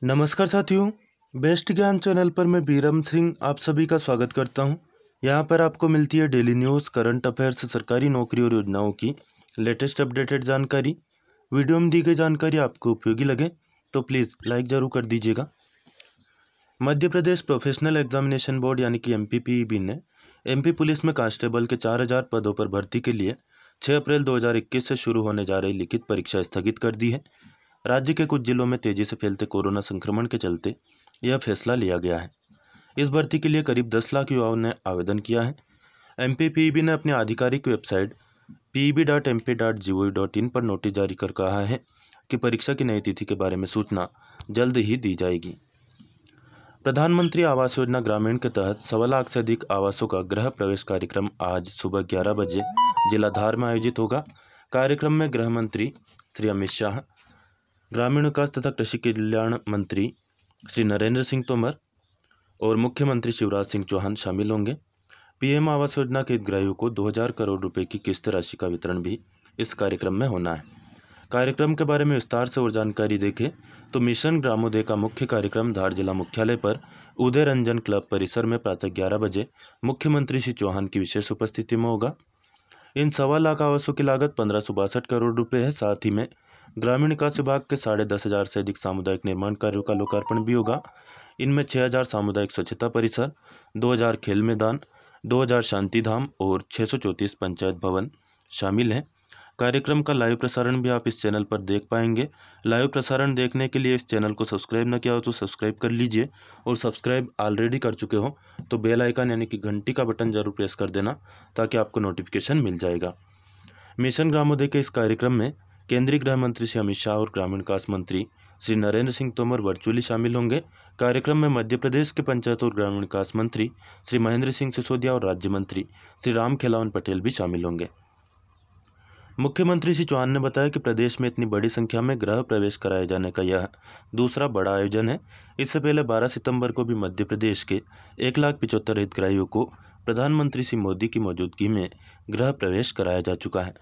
नमस्कार साथियों। बेस्ट ज्ञान चैनल पर मैं बीरम सिंह आप सभी का स्वागत करता हूं। यहां पर आपको मिलती है डेली न्यूज़, करंट अफेयर्स, सरकारी नौकरी और योजनाओं की लेटेस्ट अपडेटेड जानकारी। वीडियो में दी गई जानकारी आपको उपयोगी लगे तो प्लीज़ लाइक ज़रूर कर दीजिएगा। Madhya Pradesh professional examination board यानी कि MPPEB ने MP पुलिस में कांस्टेबल के 4000 पदों पर भर्ती के लिए 6 अप्रैल 2021 से शुरू होने जा रही लिखित परीक्षा स्थगित कर दी है। राज्य के कुछ जिलों में तेजी से फैलते कोरोना संक्रमण के चलते यह फैसला लिया गया है। इस भर्ती के लिए करीब 10 लाख युवाओं ने आवेदन किया है। MPPEB ने अपनी आधिकारिक वेबसाइट peb.mp.gov.in पर नोटिस जारी कर कहा है कि परीक्षा की नई तिथि के बारे में सूचना जल्द ही दी जाएगी। प्रधानमंत्री आवास योजना ग्रामीण के तहत 1.25 लाख से अधिक आवासों का गृह प्रवेश कार्यक्रम आज सुबह 11 बजे जिला धार में आयोजित होगा। कार्यक्रम में गृह मंत्री श्री अमित शाह, ग्रामीण विकास तथा कृषि कल्याण मंत्री श्री नरेंद्र सिंह तोमर और मुख्यमंत्री शिवराज सिंह चौहान शामिल होंगे। PM आवास योजना के हितग्राहियों को 2000 करोड़ रुपए की किस्त राशि का वितरण भी इस कार्यक्रम में होना है। कार्यक्रम के बारे में विस्तार से और जानकारी देखें तो मिशन ग्रामोदय का मुख्य कार्यक्रम धार जिला मुख्यालय पर उदय रंजन क्लब परिसर में प्रातः 11 बजे मुख्यमंत्री श्री चौहान की विशेष उपस्थिति में होगा। इन 1.25 लाख आवासों की लागत 1562 करोड़ रुपए है। साथ ही में ग्रामीण विकास विभाग के 10,500 से अधिक सामुदायिक निर्माण कार्यों का लोकार्पण भी होगा। इनमें 6000 सामुदायिक स्वच्छता परिसर, 2000 खेल मैदान, 2000 शांति धाम और 634 पंचायत भवन शामिल हैं। कार्यक्रम का लाइव प्रसारण भी आप इस चैनल पर देख पाएंगे। लाइव प्रसारण देखने के लिए इस चैनल को सब्सक्राइब न किया हो तो सब्सक्राइब कर लीजिए, और सब्सक्राइब ऑलरेडी कर चुके हो तो बेल आइकन यानी कि घंटी का बटन जरूर प्रेस कर देना ताकि आपको नोटिफिकेशन मिल जाएगा। मिशन ग्रामोदय के इस कार्यक्रम में केंद्रीय गृह मंत्री श्री अमित शाह और ग्रामीण विकास मंत्री श्री नरेंद्र सिंह तोमर वर्चुअली शामिल होंगे। कार्यक्रम में मध्य प्रदेश के पंचायत और ग्रामीण विकास मंत्री श्री महेंद्र सिंह सिसोदिया और राज्य मंत्री श्री राम खेलावन पटेल भी शामिल होंगे। मुख्यमंत्री श्री चौहान ने बताया कि प्रदेश में इतनी बड़ी संख्या में गृह प्रवेश कराए जाने का यह दूसरा बड़ा आयोजन है। इससे पहले 12 सितंबर को भी मध्य प्रदेश के 1,75,000 हितग्राहियों को प्रधानमंत्री श्री मोदी की मौजूदगी में गृह प्रवेश कराया जा चुका है।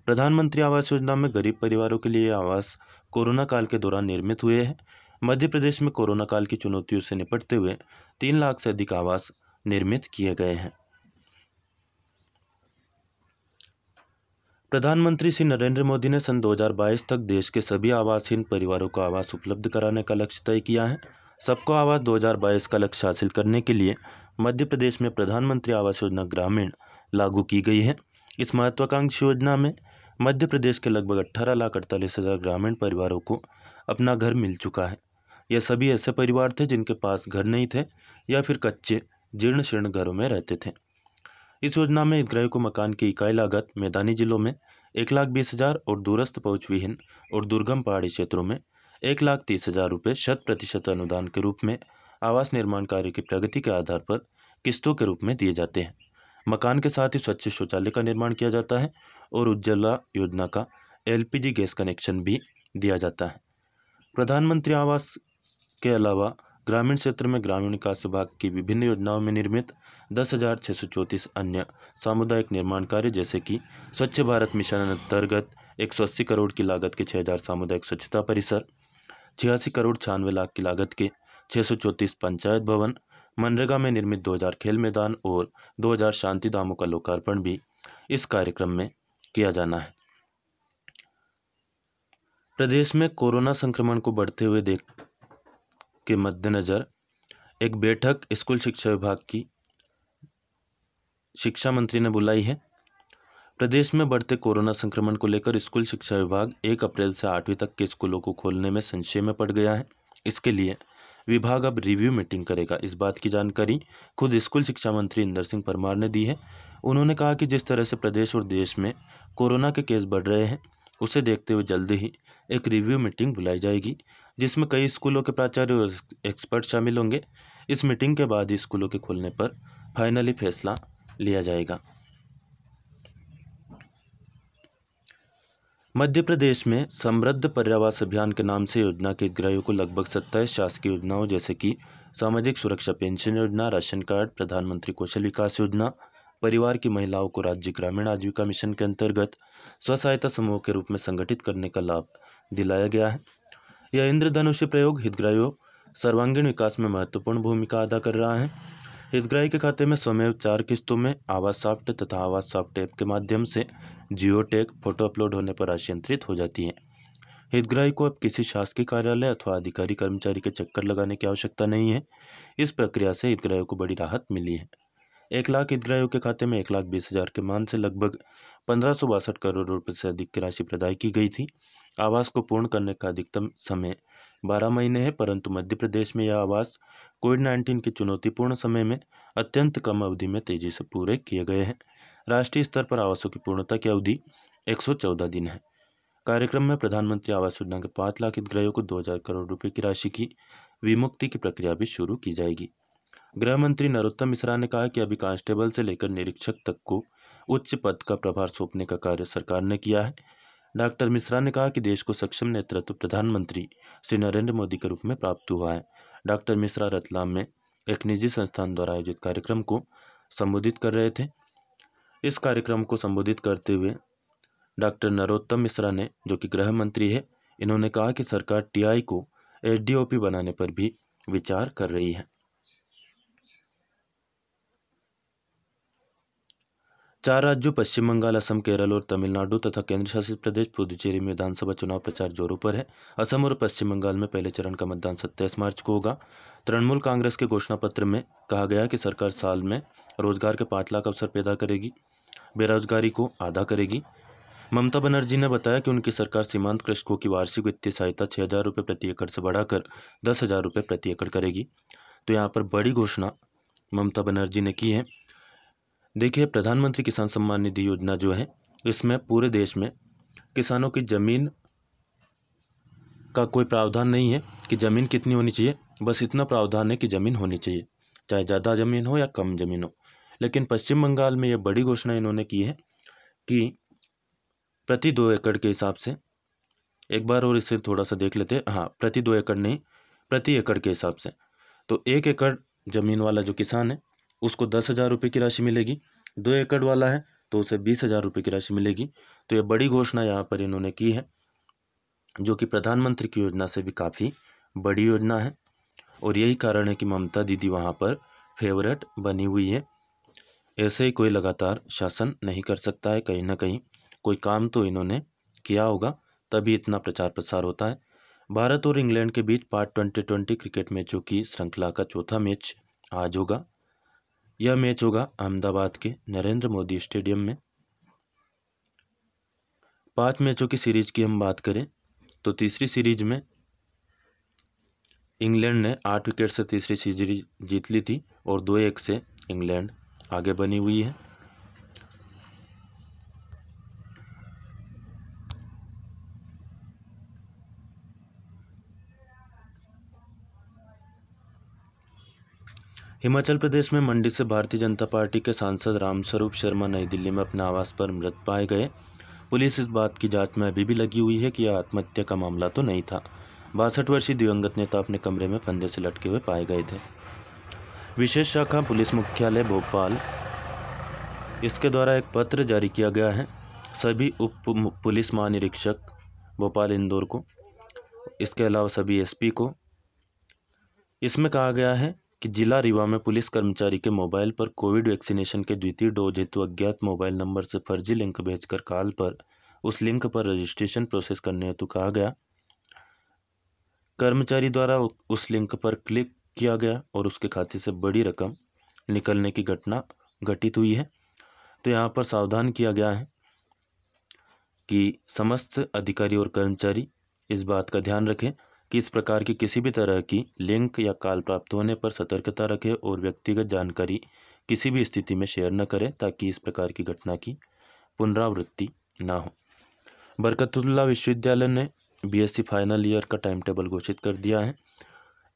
प्रधानमंत्री आवास योजना में गरीब परिवारों के लिए आवास कोरोना काल के दौरान निर्मित हुए हैं। मध्य प्रदेश में कोरोना काल की चुनौतियों से निपटते हुए 3 लाख से अधिक आवास निर्मित किए गए हैं। प्रधानमंत्री श्री नरेंद्र मोदी ने सन 2022 तक देश के सभी आवासहीन परिवारों को आवास उपलब्ध कराने का लक्ष्य तय किया है। सबको आवास 2022 का लक्ष्य हासिल करने के लिए मध्य प्रदेश में प्रधानमंत्री आवास योजना ग्रामीण लागू की गई है। इस महत्वाकांक्षी योजना में मध्य प्रदेश के लगभग 18,48,000 ग्रामीण परिवारों को अपना घर मिल चुका है। यह सभी ऐसे परिवार थे जिनके पास घर नहीं थे या फिर कच्चे जीर्ण शीर्ण घरों में रहते थे। इस योजना में हितग्राहियों को मकान की इकाई लागत मैदानी जिलों में 1,20,000 और दूरस्थ पहुंचविहीन और दुर्गम पहाड़ी क्षेत्रों में 1,30,000 रुपये 100% अनुदान के रूप में आवास निर्माण कार्य की प्रगति के आधार पर किस्तों के रूप में दिए जाते हैं। मकान के साथ ही स्वच्छ शौचालय का निर्माण किया जाता है और उज्ज्वला योजना का LPG गैस कनेक्शन भी दिया जाता है। प्रधानमंत्री आवास के अलावा ग्रामीण क्षेत्र में ग्रामीण विकास विभाग की विभिन्न योजनाओं में निर्मित 10,634 अन्य सामुदायिक निर्माण कार्य जैसे कि स्वच्छ भारत मिशन अंतर्गत 180 करोड़ की लागत के 6,000 सामुदायिक स्वच्छता परिसर, 86 करोड़ 96 लाख की लागत के 634 पंचायत भवन, मनरेगा में निर्मित 2000 खेल मैदान और 2000 शांति धामों का लोकार्पण भी इस कार्यक्रम में किया जाना है। प्रदेश में कोरोना संक्रमण को बढ़ते हुए देख के मद्देनजर एक बैठक स्कूल शिक्षा विभाग की शिक्षा मंत्री ने बुलाई है। प्रदेश में बढ़ते कोरोना संक्रमण को लेकर स्कूल शिक्षा विभाग 1 अप्रैल से 8वीं तक के स्कूलों को खोलने में संशय में पड़ गया है। इसके लिए विभाग अब रिव्यू मीटिंग करेगा। इस बात की जानकारी खुद स्कूल शिक्षा मंत्री इंदर सिंह परमार ने दी है। उन्होंने कहा कि जिस तरह से प्रदेश और देश में कोरोना के केस बढ़ रहे हैं उसे देखते हुए जल्द ही एक रिव्यू मीटिंग बुलाई जाएगी जिसमें कई स्कूलों के प्राचार्य और एक्सपर्ट शामिल होंगे। इस मीटिंग के बाद ही स्कूलों के खोलने पर फाइनली फैसला लिया जाएगा। मध्य प्रदेश में समृद्ध पर्यावास अभियान के नाम से योजना के हितग्राहियों को लगभग 27 शासकीय योजनाओं जैसे कि सामाजिक सुरक्षा पेंशन योजना, राशन कार्ड, प्रधानमंत्री कौशल विकास योजना, परिवार की महिलाओं को राज्य ग्रामीण आजीविका मिशन के अंतर्गत स्व सहायता समूह के रूप में संगठित करने का लाभ दिलाया गया है। यह इंद्रधनुष प्रयोग हितग्राहियों सर्वांगीण विकास में महत्वपूर्ण भूमिका अदा कर रहा है। हितग्राही के खाते में स्वमेव 4 किस्तों में आवास सॉफ्ट तथा आवास सॉफ्ट ऐप के माध्यम से जियो टैग फोटो अपलोड होने पर राशि अंतरित हो जाती है। हितग्राही को अब किसी शासकीय कार्यालय अथवा अधिकारी कर्मचारी के चक्कर लगाने की आवश्यकता नहीं है। इस प्रक्रिया से हितग्राहियों को बड़ी राहत मिली है। 1 लाख हितग्राहियों के खाते में 1,20,000 के मान से लगभग 1562 करोड़ रुपए से अधिक की राशि प्रदान की गई थी। आवास को पूर्ण करने का अधिकतम समय 12 महीने है, परंतु मध्य प्रदेश में यह आवास कोविड-19 के चुनौतीपूर्ण समय में अत्यंत कम अवधि में तेजी से पूरे किए गए हैं। राष्ट्रीय स्तर पर आवासों की पूर्णता की अवधि 114 दिन है। कार्यक्रम में प्रधानमंत्री आवास योजना के 5 लाख हितग्राहियों को 2,000 करोड़ रुपए की राशि की विमुक्ति की प्रक्रिया भी शुरू की जाएगी। गृह मंत्री नरोत्तम मिश्रा ने कहा कि अभी कांस्टेबल से लेकर निरीक्षक तक को उच्च पद का प्रभार सौंपने का कार्य सरकार ने किया है। डॉक्टर मिश्रा ने कहा कि देश को सक्षम नेतृत्व प्रधानमंत्री श्री नरेंद्र मोदी के रूप में प्राप्त हुआ है। डॉक्टर मिश्रा रतलाम में एक निजी संस्थान द्वारा आयोजित कार्यक्रम को संबोधित कर रहे थे। इस कार्यक्रम को संबोधित करते हुए डॉक्टर नरोत्तम मिश्रा ने, जो कि गृह मंत्री है, इन्होंने कहा कि सरकार टीआई को एसडीओपी बनाने पर भी विचार कर रही है। 4 राज्यों पश्चिम बंगाल, असम, केरल और तमिलनाडु तथा केंद्र शासित प्रदेश पुदुचेरी में विधानसभा चुनाव प्रचार जोरों पर है। असम और पश्चिम बंगाल में पहले चरण का मतदान 27 मार्च को होगा। तृणमूल कांग्रेस के घोषणा पत्र में कहा गया कि सरकार साल में रोजगार के 5 लाख अवसर पैदा करेगी, बेरोजगारी को आधा करेगी। ममता बनर्जी ने बताया कि उनकी सरकार सीमांत कृषकों की वार्षिक वित्तीय सहायता 6,000 रुपये प्रति एकड़ से बढ़ाकर 10,000 रुपये प्रति एकड़ करेगी। तो यहाँ पर बड़ी घोषणा ममता बनर्जी ने की है। देखिए, प्रधानमंत्री किसान सम्मान निधि योजना जो है, इसमें पूरे देश में किसानों की ज़मीन का कोई प्रावधान नहीं है कि ज़मीन कितनी होनी चाहिए, बस इतना प्रावधान है कि ज़मीन होनी चाहिए, चाहे ज़्यादा ज़मीन हो या कम ज़मीन हो। लेकिन पश्चिम बंगाल में ये बड़ी घोषणा इन्होंने की है कि प्रति 2 एकड़ के हिसाब से, एक बार और इसे थोड़ा सा देख लेते हैं। हाँ, प्रति 2 एकड़ नहीं, प्रति एकड़ के हिसाब से। तो 1 एकड़ ज़मीन वाला जो किसान है उसको 10,000 रुपये की राशि मिलेगी। 2 एकड़ वाला है तो उसे 20,000 रुपये की राशि मिलेगी। तो ये बड़ी घोषणा यहाँ पर इन्होंने की है, जो कि प्रधानमंत्री की योजना से भी काफ़ी बड़ी योजना है। और यही कारण है कि ममता दीदी वहाँ पर फेवरेट बनी हुई है। ऐसे ही कोई लगातार शासन नहीं कर सकता है, कहीं ना कहीं कोई काम तो इन्होंने किया होगा, तभी इतना प्रचार प्रसार होता है। भारत और इंग्लैंड के बीच पार्ट 2020 क्रिकेट मैचों की श्रृंखला का चौथा मैच आज होगा। यह मैच होगा अहमदाबाद के नरेंद्र मोदी स्टेडियम में। 5 मैचों की सीरीज की हम बात करें तो तीसरी सीरीज में इंग्लैंड ने 8 विकेट से तीसरी सीरीज जीत ली थी और 2-1 से इंग्लैंड आगे बनी हुई है। हिमाचल प्रदेश में मंडी से भारतीय जनता पार्टी के सांसद रामस्वरूप शर्मा नई दिल्ली में अपने आवास पर मृत पाए गए। पुलिस इस बात की जांच में अभी भी लगी हुई है कि यह आत्महत्या का मामला तो नहीं था। 62 वर्षीय दिवंगत नेता अपने कमरे में फंदे से लटके हुए पाए गए थे। विशेष शाखा पुलिस मुख्यालय भोपाल, इसके द्वारा एक पत्र जारी किया गया है सभी उप पुलिस महानिरीक्षक भोपाल इंदौर को, इसके अलावा सभी एसपी को। इसमें कहा गया है कि जिला रीवा में पुलिस कर्मचारी के मोबाइल पर कोविड वैक्सीनेशन के द्वितीय डोज हेतु अज्ञात मोबाइल नंबर से फर्जी लिंक भेजकर कॉल पर उस लिंक पर रजिस्ट्रेशन प्रोसेस करने हेतु कहा गया। कर्मचारी द्वारा उस लिंक पर क्लिक किया गया और उसके खाते से बड़ी रकम निकलने की घटना घटित हुई है। तो यहाँ पर सावधान किया गया है कि समस्त अधिकारी और कर्मचारी इस बात का ध्यान रखें कि इस प्रकार की किसी भी तरह की लिंक या कॉल प्राप्त होने पर सतर्कता रखें और व्यक्तिगत जानकारी किसी भी स्थिति में शेयर न करें, ताकि इस प्रकार की घटना की पुनरावृत्ति ना हो। बरकतुल्लाह विश्वविद्यालय ने बीएससी फाइनल ईयर का टाइम टेबल घोषित कर दिया है।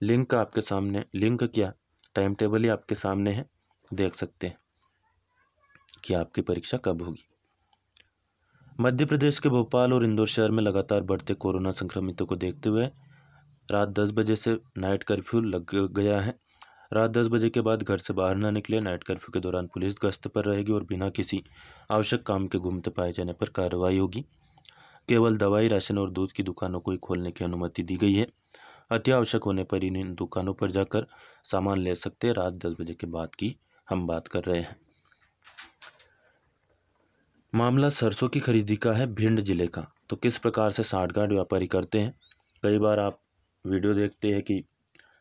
लिंक आपके सामने, लिंक क्या, टाइम टेबल ही आपके सामने है, देख सकते हैं कि आपकी परीक्षा कब होगी। मध्य प्रदेश के भोपाल और इंदौर शहर में लगातार बढ़ते कोरोना संक्रमितों को देखते हुए रात 10 बजे से नाइट कर्फ्यू लग गया है। रात 10 बजे के बाद घर से बाहर न निकले। नाइट कर्फ्यू के दौरान पुलिस गश्त पर रहेगी और बिना किसी आवश्यक काम के घूमते पाए जाने पर कार्रवाई होगी। केवल दवाई, राशन और दूध की दुकानों को ही खोलने की अनुमति दी गई है। अति आवश्यक होने पर इन दुकानों पर जाकर सामान ले सकते हैं। रात 10 बजे के बाद की हम बात कर रहे हैं। मामला सरसों की खरीदी का है भिंड जिले का। तो किस प्रकार से सांठगांठ व्यापारी करते हैं। कई बार आप वीडियो देखते हैं कि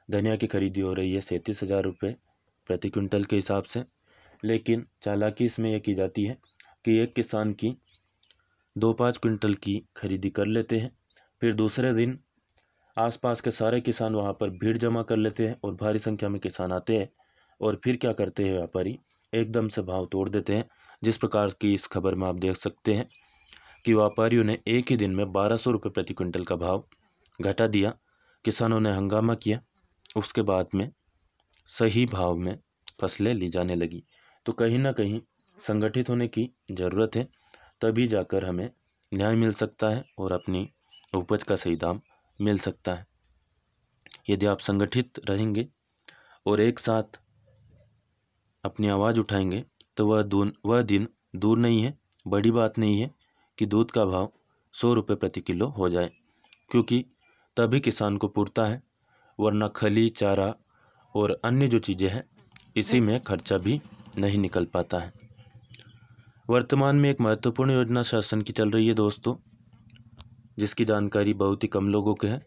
धनिया की खरीदी हो रही है 37,000 रुपये प्रति क्विंटल के हिसाब से, लेकिन चालाकी इसमें यह की जाती है कि एक किसान की 2-5 क्विंटल की खरीदी कर लेते हैं, फिर दूसरे दिन आसपास के सारे किसान वहां पर भीड़ जमा कर लेते हैं और भारी संख्या में किसान आते हैं और फिर क्या करते हैं व्यापारी, एकदम से भाव तोड़ देते हैं। जिस प्रकार की इस खबर में आप देख सकते हैं कि व्यापारियों ने एक ही दिन में 1200 रुपये प्रति क्विंटल का भाव घटा दिया। किसानों ने हंगामा किया, उसके बाद में सही भाव में फसलें ली जाने लगी। तो कहीं ना कहीं संगठित होने की ज़रूरत है, तभी जाकर हमें न्याय मिल सकता है और अपनी उपज का सही दाम मिल सकता है। यदि आप संगठित रहेंगे और एक साथ अपनी आवाज़ उठाएंगे तो वह दिन दूर नहीं है। बड़ी बात नहीं है कि दूध का भाव 100 रुपये प्रति किलो हो जाए, क्योंकि तभी किसान को पुरता है, वरना खली चारा और अन्य जो चीज़ें हैं इसी में खर्चा भी नहीं निकल पाता है। वर्तमान में एक महत्वपूर्ण योजना शासन की चल रही है दोस्तों, जिसकी जानकारी बहुत ही कम लोगों को है।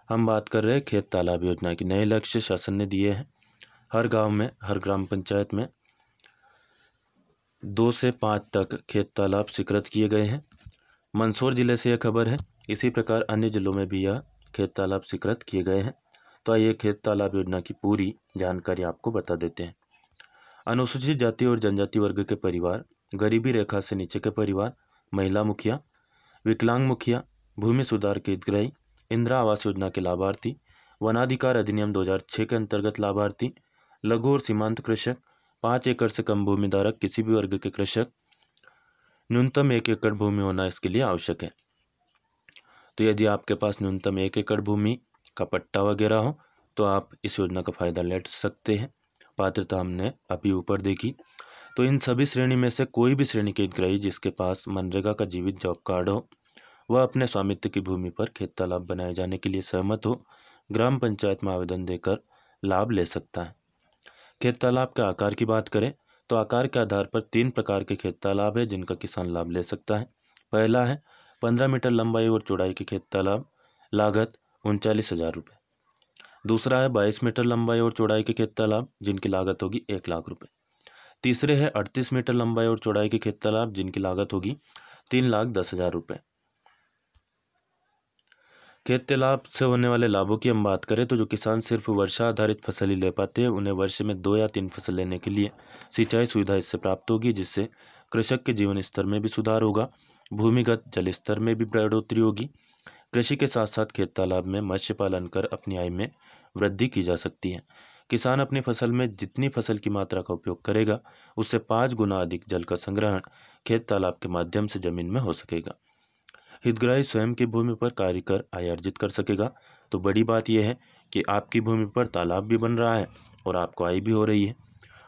हम बात कर रहे हैं खेत तालाब योजना की। नए लक्ष्य शासन ने दिए हैं। हर गांव में, हर ग्राम पंचायत में 2 से 5 तक खेत तालाब स्वीकृत किए गए हैं। मंदसौर जिले से यह खबर है। इसी प्रकार अन्य जिलों में भी यह खेत तालाब स्वीकृत किए गए हैं। तो आइए खेत तालाब योजना की पूरी जानकारी आपको बता देते हैं। अनुसूचित जाति और जनजाति वर्ग के परिवार, गरीबी रेखा से नीचे के परिवार, महिला मुखिया, विकलांग मुखिया, भूमि सुधार के हितग्राही, इंदिरा आवास योजना के लाभार्थी, वनाधिकार अधिनियम 2006 के अंतर्गत लाभार्थी, लघु और सीमांत कृषक, 5 एकड़ से कम भूमि धारक किसी भी वर्ग के कृषक, न्यूनतम 1 एकड़ भूमि होना इसके लिए आवश्यक है। तो यदि आपके पास न्यूनतम 1 एकड़ भूमि का पट्टा वगैरह हो तो आप इस योजना का फायदा ले सकते हैं। पात्रता हमने अभी ऊपर देखी। तो इन सभी श्रेणी में से कोई भी श्रेणी के हितग्राही जिसके पास मनरेगा का जीवित जॉब कार्ड हो, वह अपने स्वामित्व की भूमि पर खेत तालाब बनाए जाने के लिए सहमत हो, ग्राम पंचायत में आवेदन देकर लाभ ले सकता है। खेत तालाब के आकार की बात करें तो आकार के आधार पर 3 प्रकार के खेत तालाब है जिनका किसान लाभ ले सकता है। पहला है 15 मीटर लंबाई और चौड़ाई के खेत तालाब, लागत 39,000 रुपये। दूसरा है 22 मीटर लंबाई और चौड़ाई के खेत तालाब, जिनकी लागत होगी 1 लाख रुपये। तीसरे है 38 मीटर लंबाई और चौड़ाई के खेत तालाब, जिनकी लागत होगी 3,10,000 रुपये। खेत तालाब से होने वाले लाभों की हम बात करें तो जो किसान सिर्फ वर्षा आधारित फसल ही ले पाते हैं, उन्हें वर्ष में 2 या 3 फसल लेने के लिए सिंचाई सुविधा इससे प्राप्त होगी, जिससे कृषक के जीवन स्तर में भी सुधार होगा, भूमिगत जल स्तर में भी बढ़ोतरी होगी। कृषि के साथ साथ खेत तालाब में मत्स्य पालन कर अपनी आय में वृद्धि की जा सकती है। किसान अपनी फसल में जितनी फसल की मात्रा का उपयोग करेगा, उससे 5 गुना अधिक जल का संग्रहण खेत तालाब के माध्यम से जमीन में हो सकेगा। हितग्राही स्वयं की भूमि पर कार्य कर आय अर्जित कर सकेगा। तो बड़ी बात यह है कि आपकी भूमि पर तालाब भी बन रहा है और आपको आय भी हो रही है।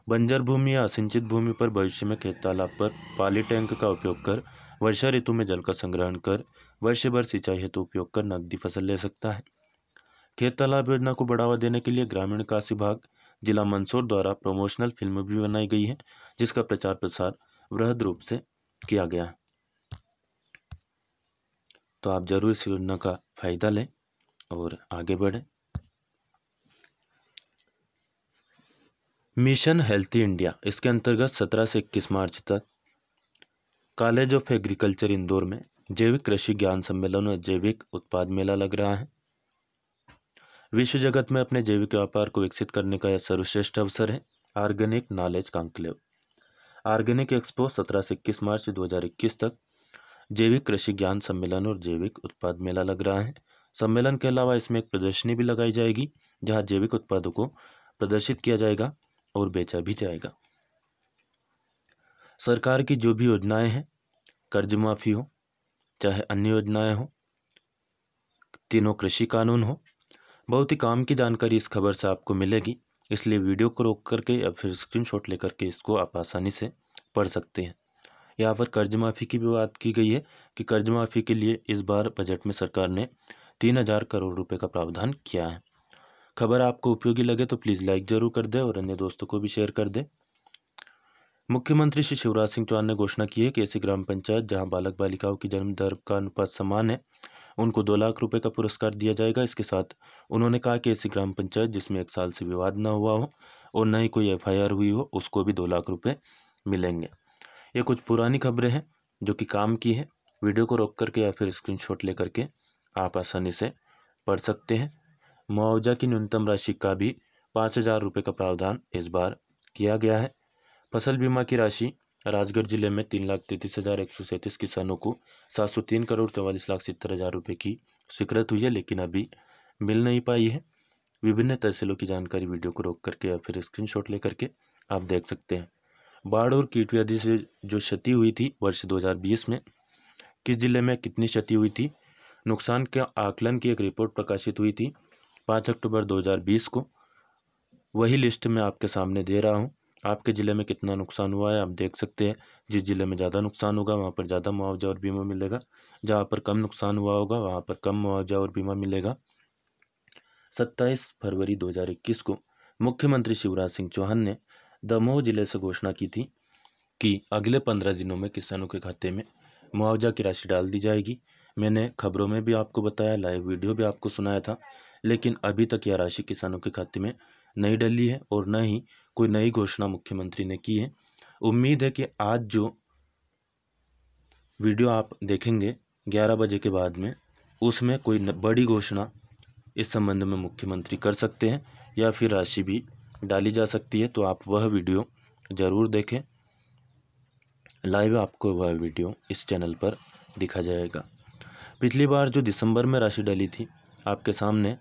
बंजर भूमि या असिंचित भूमि पर भविष्य में खेत तालाब पर पाली टैंक का उपयोग कर वर्षा ऋतु में जल का संग्रहण कर वर्ष भर सिंचाई हेतु उपयोग कर नकदी फसल ले सकता है। खेत तालाब योजना को बढ़ावा देने के लिए ग्रामीण विकास विभाग जिला मंदसौर द्वारा प्रमोशनल फिल्म भी बनाई गई है, जिसका प्रचार प्रसार वृहद रूप से किया गया है। तो आप जरूर इस योजना का फायदा लें और आगे बढ़ें। मिशन हेल्थी इंडिया, इसके अंतर्गत 17 से 21 मार्च तक कॉलेज ऑफ एग्रीकल्चर इंदौर में जैविक कृषि ज्ञान सम्मेलन और जैविक उत्पाद मेला लग रहा है। विश्व जगत में अपने जैविक व्यापार को विकसित करने का यह सर्वश्रेष्ठ अवसर है। Organic knowledge conclave organic expo 17 से 21 मार्च 2021 तक जैविक कृषि ज्ञान सम्मेलन और जैविक उत्पाद मेला लग रहा है। सम्मेलन के अलावा इसमें एक प्रदर्शनी भी लगाई जाएगी, जहां जैविक उत्पादों को प्रदर्शित किया जाएगा और बेचा भी जाएगा। सरकार की जो भी योजनाएं हैं, कर्ज माफी हो चाहे अन्य योजनाएं हो, तीनों कृषि कानून हो, बहुत ही काम की जानकारी इस खबर से आपको मिलेगी। इसलिए वीडियो को रोक करके या फिर स्क्रीनशॉट लेकर के इसको आप आसानी से पढ़ सकते हैं। यहाँ पर कर्ज माफ़ी की भी बात की गई है कि कर्ज माफ़ी के लिए इस बार बजट में सरकार ने 3,000 करोड़ रुपए का प्रावधान किया है। खबर आपको उपयोगी लगे तो प्लीज़ लाइक जरूर कर दें और अन्य दोस्तों को भी शेयर कर दें। मुख्यमंत्री श्री शिवराज सिंह चौहान ने घोषणा की है कि ऐसी ग्राम पंचायत जहां बालक बालिकाओं की जन्म दर का अनुपात समान है, उनको 2 लाख रुपए का पुरस्कार दिया जाएगा। इसके साथ उन्होंने कहा कि ऐसी ग्राम पंचायत जिसमें 1 साल से विवाद न हुआ हो और न ही कोई FIR हुई हो, उसको भी 2 लाख रुपए मिलेंगे। ये कुछ पुरानी खबरें हैं जो कि काम की है। वीडियो को रोक करके या फिर स्क्रीनशॉट लेकर के आप आसानी से पढ़ सकते हैं। मुआवजा की न्यूनतम राशि का भी 5,000 रुपये का प्रावधान इस बार किया गया है। फसल बीमा की राशि राजगढ़ जिले में 3,33,137 किसानों को 703 करोड़ 44,70,000 रुपये की स्वीकृत हुई है, लेकिन अभी मिल नहीं पाई है। विभिन्न तहसीलों की जानकारी वीडियो को रोक करके या फिर स्क्रीनशॉट लेकर के आप देख सकते हैं। बाढ़ और कीट व्याधि से जो क्षति हुई थी वर्ष 2020 में, किस जिले में कितनी क्षति हुई थी, नुकसान के आकलन की एक रिपोर्ट प्रकाशित हुई थी 5 अक्टूबर 2020 को। वही लिस्ट मैं आपके सामने दे रहा हूँ। आपके ज़िले में कितना नुकसान हुआ है आप देख सकते हैं। जिस ज़िले में ज़्यादा नुकसान होगा वहाँ पर ज़्यादा मुआवजा और बीमा मिलेगा, जहाँ पर कम नुकसान हुआ होगा वहाँ पर कम मुआवजा और बीमा मिलेगा। 27 फरवरी 2021 को मुख्यमंत्री शिवराज सिंह चौहान ने दमोह जिले से घोषणा की थी कि अगले 15 दिनों में किसानों के खाते में मुआवजा की राशि डाल दी जाएगी। मैंने खबरों में भी आपको बताया, लाइव वीडियो भी आपको सुनाया था, लेकिन अभी तक यह राशि किसानों के खाते में नहीं डली है और न ही कोई नई घोषणा मुख्यमंत्री ने की है। उम्मीद है कि आज जो वीडियो आप देखेंगे 11 बजे के बाद में, उसमें कोई बड़ी घोषणा इस संबंध में मुख्यमंत्री कर सकते हैं या फिर राशि भी डाली जा सकती है, तो आप वह वीडियो ज़रूर देखें। लाइव आपको वह वीडियो इस चैनल पर दिखा जाएगा। पिछली बार जो दिसंबर में राशि डली थी, आपके सामने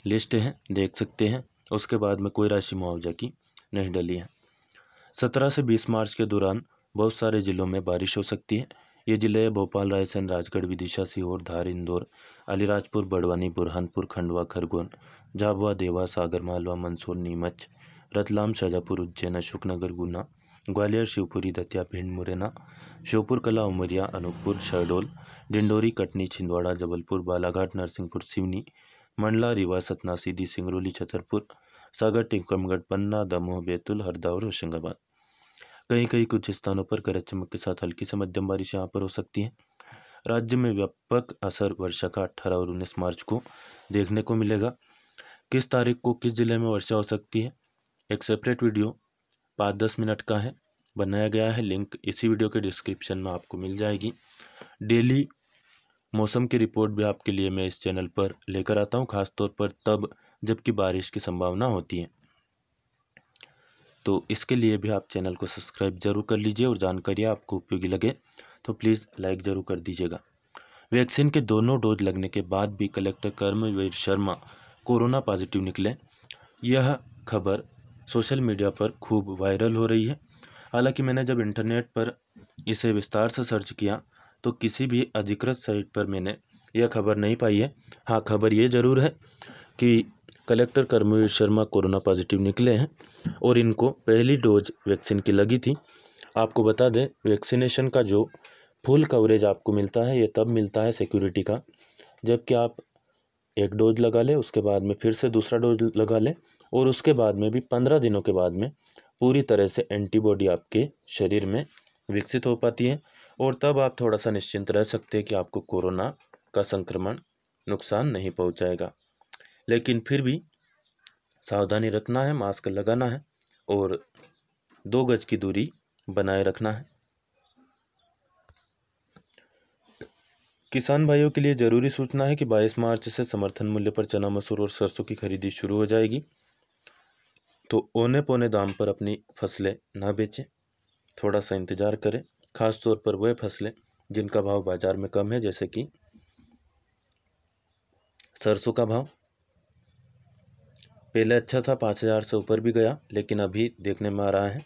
लिस्ट है, देख सकते हैं। उसके बाद में कोई राशि मुआवजा की नहीं डली है। 17 से 20 मार्च के दौरान बहुत सारे ज़िलों में बारिश हो सकती है। ये ज़िले भोपाल, रायसेन, राजगढ़, विदिशा, सीहोर, धार, इंदौर, अलीराजपुर, बड़वानी, बुरहानपुर, खंडवा, खरगोन, झाबुआ, देवास, आगरमालवा, मंदसौर, नीमच, रतलाम, शाजापुर, उज्जैन, अशोकनगर, गुना, ग्वालियर, शिवपुरी, दतिया, भिंड, मुरैना, श्योपुर कला, उमरिया, अनूपपुर, शहडोल, डिंडोरी, कटनी, छिंदवाड़ा, जबलपुर, बालाघाट, नरसिंहपुर, सिवनी, मंडला, रीवा, सतना, सीधी, सिंगरौली, छतरपुर, सागर, टीकमगढ़, पन्ना, दमोह, बैतूल, हरदा और होशंगाबाद। कहीं कहीं कुछ स्थानों पर गरज चमक के साथ हल्की से मध्यम बारिश यहाँ पर हो सकती है। राज्य में व्यापक असर वर्षा का 18 और 19 मार्च को देखने को मिलेगा। किस तारीख को किस जिले में वर्षा हो सकती है, एक सेपरेट वीडियो 5-10 मिनट का है, बनाया गया है। लिंक इसी वीडियो के डिस्क्रिप्शन में आपको मिल जाएगी। डेली मौसम की रिपोर्ट भी आपके लिए मैं इस चैनल पर लेकर आता हूँ, खासतौर पर तब जबकि बारिश की संभावना होती है। तो इसके लिए भी आप चैनल को सब्सक्राइब जरूर कर लीजिए और जानकारी आपको उपयोगी लगे तो प्लीज़ लाइक ज़रूर कर दीजिएगा। वैक्सीन के दोनों डोज लगने के बाद भी कलेक्टर कर्मवीर शर्मा कोरोना पॉजिटिव निकले। यह खबर सोशल मीडिया पर खूब वायरल हो रही है। हालांकि मैंने जब इंटरनेट पर इसे विस्तार से सर्च किया तो किसी भी अधिकृत साइट पर मैंने यह खबर नहीं पाई है। हाँ, खबर ये ज़रूर है कि कलेक्टर कर्मवीर शर्मा कोरोना पॉजिटिव निकले हैं और इनको पहली डोज वैक्सीन की लगी थी। आपको बता दें, वैक्सीनेशन का जो फुल कवरेज आपको मिलता है ये तब मिलता है सिक्योरिटी का, जबकि आप एक डोज लगा लें, उसके बाद में फिर से दूसरा डोज लगा लें और उसके बाद में भी 15 दिनों के बाद में पूरी तरह से एंटीबॉडी आपके शरीर में विकसित हो पाती है और तब आप थोड़ा सा निश्चिंत रह सकते हैं कि आपको कोरोना का संक्रमण नुकसान नहीं पहुंचाएगा। लेकिन फिर भी सावधानी रखना है, मास्क लगाना है और 2 गज की दूरी बनाए रखना है। किसान भाइयों के लिए ज़रूरी सूचना है कि 22 मार्च से समर्थन मूल्य पर चना, मसूर और सरसों की खरीदी शुरू हो जाएगी। तो औने पौने दाम पर अपनी फसलें ना बेचें, थोड़ा सा इंतज़ार करें। खास तौर पर वह फसलें जिनका भाव बाज़ार में कम है, जैसे कि सरसों का भाव पहले अच्छा था, 5,000 से ऊपर भी गया, लेकिन अभी देखने में आ रहा है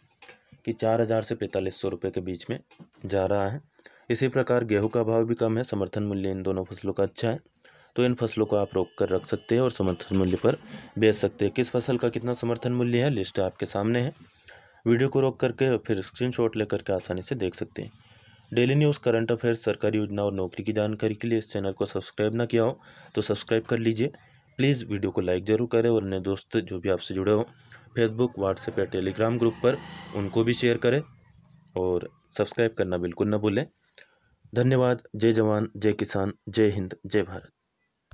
कि 4,000 से 4,500 रुपये के बीच में जा रहा है। इसी प्रकार गेहूं का भाव भी कम है, समर्थन मूल्य इन दोनों फसलों का अच्छा है, तो इन फसलों को आप रोक कर रख सकते हैं और समर्थन मूल्य पर बेच सकते हैं। किस फसल का कितना समर्थन मूल्य है, लिस्ट आपके सामने है। वीडियो को रोक करके फिर स्क्रीनशॉट लेकर के आसानी से देख सकते हैं। डेली न्यूज़, करंट अफेयर्स, सरकारी योजना और नौकरी की जानकारी के लिए इस चैनल को सब्सक्राइब ना किया हो तो सब्सक्राइब कर लीजिए। प्लीज़ वीडियो को लाइक ज़रूर करें और अन्य दोस्त जो भी आपसे जुड़े हो फेसबुक, व्हाट्सएप या टेलीग्राम ग्रुप पर उनको भी शेयर करें और सब्सक्राइब करना बिल्कुल ना भूलें। धन्यवाद। जय जवान, जय किसान, जय हिंद, जय भारत।